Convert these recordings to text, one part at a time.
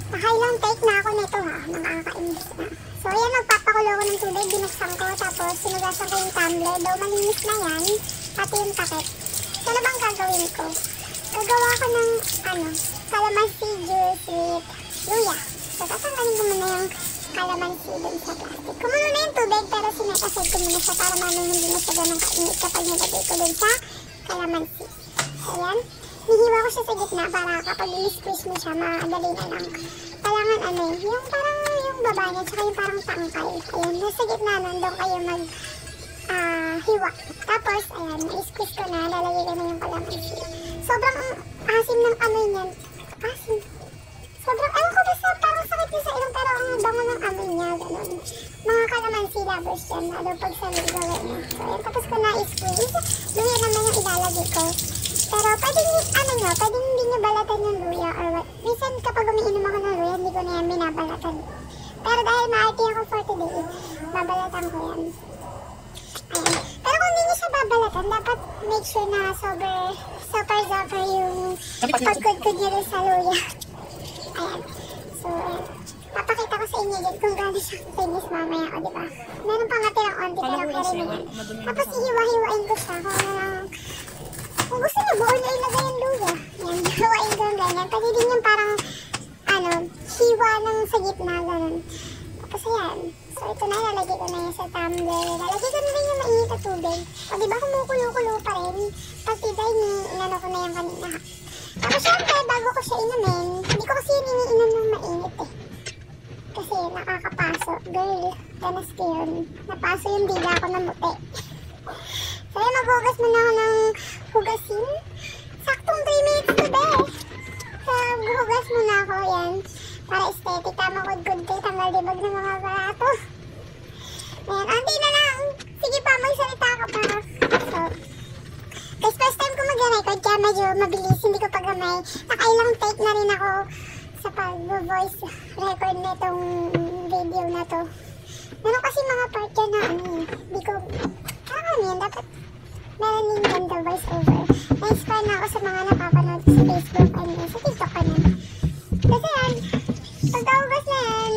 Nakailang take na ako nito ha. Nakakainis na. So, ayan, magpapakulo ko ng tubig. Binuksan ko. Tapos, sinugasan ko yung tumbler. Daw malinis na yan. Pati yung takip. So, ano bang gagawin ko? Gagawa ko ng, calamansi juice with luya. So, tatanggalin ko muna yung calamansi dun sa plastic. Kumulo na yung tubig, pero sinet-aside ko muna siya para mamaya hindi na siya ganang kainit kapag nilagay ko dun sa calamansi. So, ayan. Nihiwa ko siya sa gitna para kapag i-squeeze mo siya, madali na lang. Kailangan yung parang yung baba niya, tsaka yung parang tangkay. Ayan, nasa gitna nandun kayo hiwa. Tapos, ayan, i-squeeze ko na, lalagay ko na yung calamansi. Sobrang asim ng amoy niyan. Asim. Sobrang, ewan ko basta parang sakit niya sa ilong, pero ang bango ng amoy niya, ganun. Mga calamansi lovers yan, lalo pag sa gawin niya. So, ayan, tapos ko na i-squeeze. Luya naman yung ilalagay ko. Pero pwedeng, pwedeng hindi nyo balatan yung luya or what. Minsan kapag umiinom ako ng luya, hindi ko na yan binabalatan. Pero dahil maarte ako for today, babalatan ko yan. Ayan. Pero kung hindi nyo siya babalatan, dapat make sure na super yung pagkudkod nyo rin sa luya. Ayan. So, ayan. Papakita ko sa inyo dyan kung gano'n siya finish mamaya, o diba? Meron pang natirang onti, pero kaya rin yan. Tapos ihiwa-hiwain ko siya kung gusto niyo, buo niyo ilagay yung luya. Yan, hawain ko yung ganyan. Pwede din yung parang, hiwa ng sa gitna, ganun. Tapos ayan. So, ito na, ilalagay ko na yan sa tumbler. Ilalagay ko na rin yung mainit na tubig. O, diba, kumukulo-kulo pa rin. Pagtibay ni, inano ko na yan kanina. Tapos, syempre, bago ko siya inumin, hindi ko kasi yun iniinom ng mainit eh. Kasi nakakapaso. Girl, ganas ko yun. Napaso yung dila ko ng muti. So, ayan, maghugas muna ako ng hugasin. Saktong 3 minutes to be. So, hugas muna ako, yan. Para aesthetic, tama good day, tanggal dibag ng mga barato. Ayan, anti na lang. Sige pa, magsalita ka pa. So, guys, first time ko mag-record, kaya medyo mabilis, hindi ko pagamay. Nakailang take na rin ako sa pag-voice record na itong video na to. Meron kasi mga part dyan na hindi ko, yan, dapat meron din ganda voice over. Na-inspire na ako sa mga napapanood sa Facebook and sa TikTok ka na. Kasi yan, pagkahugas na yan,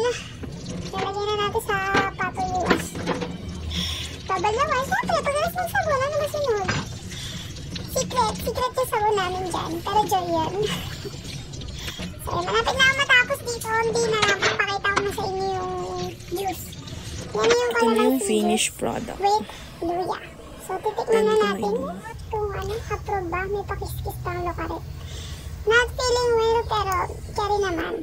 nalagyan na natin sa papayuas. Babal naman, siyempre, pag-alas ng sabon, ano ba sunod? Secret yung sabon namin dyan, pero joy yan. So, malapit na ako matapos dito, hindi na lang, papakita ko na sa inyo yung juice. Yan yung ito na yung finished product. With luya. So, titikman na natin kung approve ba. May pakiskis pang lokaret. Not feeling well, pero carry naman.